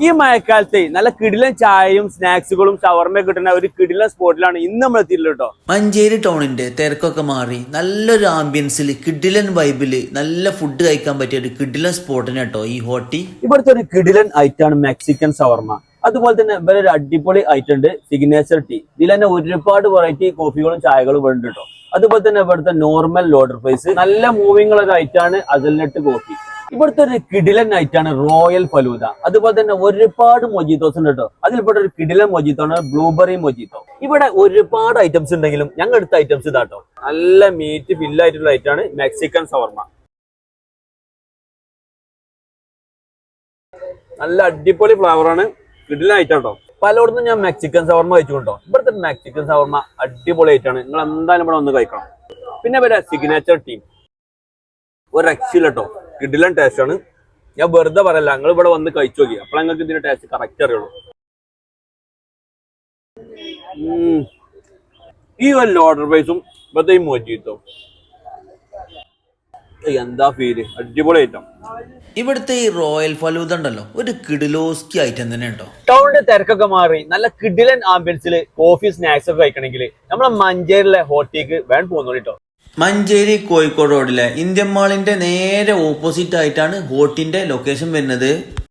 ഈ മഴക്കാലത്തെ നല്ല കിടിലൻ ചായയും സ്നാക്സുകളും ഷവർമയൊക്കെ കിട്ടുന്ന ഒരു കിടിലൻ സ്പോട്ടിലാണ് ഇന്ന് നമ്മൾ എത്തിയിട്ടുള്ളത് കേട്ടോ. മഞ്ചേരി ടൗണിന്റെ തിരക്കൊക്കെ മാറി നല്ലൊരു ആംബിയൻസിൽ കിഡിലൻ വൈബില് നല്ല ഫുഡ് കഴിക്കാൻ പറ്റിയ ഒരു കിഡിലൻ സ്പോട്ടിന് കേട്ടോ ഈ ഹോട്ടി. ഇവിടുത്തെ ഒരു കിടിലൻ ഐറ്റാണ് മെക്സിക്കൻ ഷവർമ. അതുപോലെ തന്നെ ഇവിടെ ഒരു അടിപൊളി ഐറ്റം ഉണ്ട് സിഗ്നേച്ചർ ടീ. ഇതിൽ തന്നെ ഒരുപാട് വെറൈറ്റി കോഫികളും ചായകളും ഉണ്ട് കേട്ടോ. അതുപോലെ തന്നെ ഇവിടുത്തെ നോർമൽ ലോഡർ ഫ്രൈസ്, നല്ല മൂവിംഗ് ഉള്ള ഒരു ഐറ്റാണ് അസൽനട്ട് കോഫി. ഇവിടുത്തെ ഒരു കിടിലൻ ഐറ്റാണ് റോയൽ ഫലൂദ. അതുപോലെ തന്നെ ഒരുപാട് മൊജിത്തോസ് ഉണ്ട് കേട്ടോ. അതിൽപ്പെട്ട ഒരു കിടിലൻ മൊജിത്തോ ആണ് ബ്ലൂബെറി മൊജിത്തോ. ഇവിടെ ഒരുപാട് ഐറ്റംസ് ഉണ്ടെങ്കിലും ഞങ്ങൾ എടുത്ത ഐറ്റംസ് ഇതാട്ടോ. നല്ല മീറ്റ് ഫില്ലായിട്ടുള്ള ഐറ്റാണ് മെക്സിക്കൻ ഷവർമ. നല്ല അടിപൊളി ഫ്ലേവറാണ്, കിടിലൻ ഐറ്റം കേട്ടോ. പലയിടത്തും ഞാൻ മെക്സിക്കൻ ഷവർമ കഴിച്ചുകൊണ്ടോ. ഇവിടുത്തെ മെക്സിക്കൻ ഷവർമ അടിപൊളി ഐറ്റാണ്, നിങ്ങൾ എന്തായാലും ഇവിടെ ഒന്ന് കഴിക്കണം. പിന്നെ വരെ സിഗ്നേച്ചർ ടീം ഒരു രക്ഷയില്ല കേട്ടോ, കിടിലൻ ടേസ്റ്റ് ആണ്. ഞാൻ വെറുതെ പറയല്ല, നിങ്ങൾ ഇവിടെ വന്ന് കഴിച്ചു നോക്കി, അപ്പോൾ നിങ്ങൾക്ക് ഇതിന്റെ ടേസ്റ്റ് കറക്റ്റ് അറിയുള്ളൂ. ഈ ഒരു ലോഡർ പ്രൈസും ഇവിടുത്തെ ഈ മൊജിത്തോ എന്താ ഫീല്, അടിപൊളി ഐറ്റം. ഇവിടുത്തെ ഈ റോയൽ ഫലൂദ ഉണ്ടല്ലോ ഒരു കിഡിലോസ്കി ഐറ്റം തന്നെ കേട്ടോ. ടൗണിന്റെ തിരക്കൊക്കെ മാറി നല്ല കിഡിലൻ ആംബിയൻസിൽ കോഫി സ്നാക്സ് ഒക്കെ കഴിക്കണമെങ്കിൽ നമ്മളെ മഞ്ചേരിയിലെ ഹോട്ടലിലേക്ക് വേണം പോകുന്നു കേട്ടോ. മഞ്ചേരി കോഴിക്കോട് റോഡിലെ ഇന്ത്യൻ മാളിന്റെ നേരെ ഓപ്പോസിറ്റ് ആയിട്ടാണ് ഹോട്ടിന്റെ ലൊക്കേഷൻ വരുന്നത്.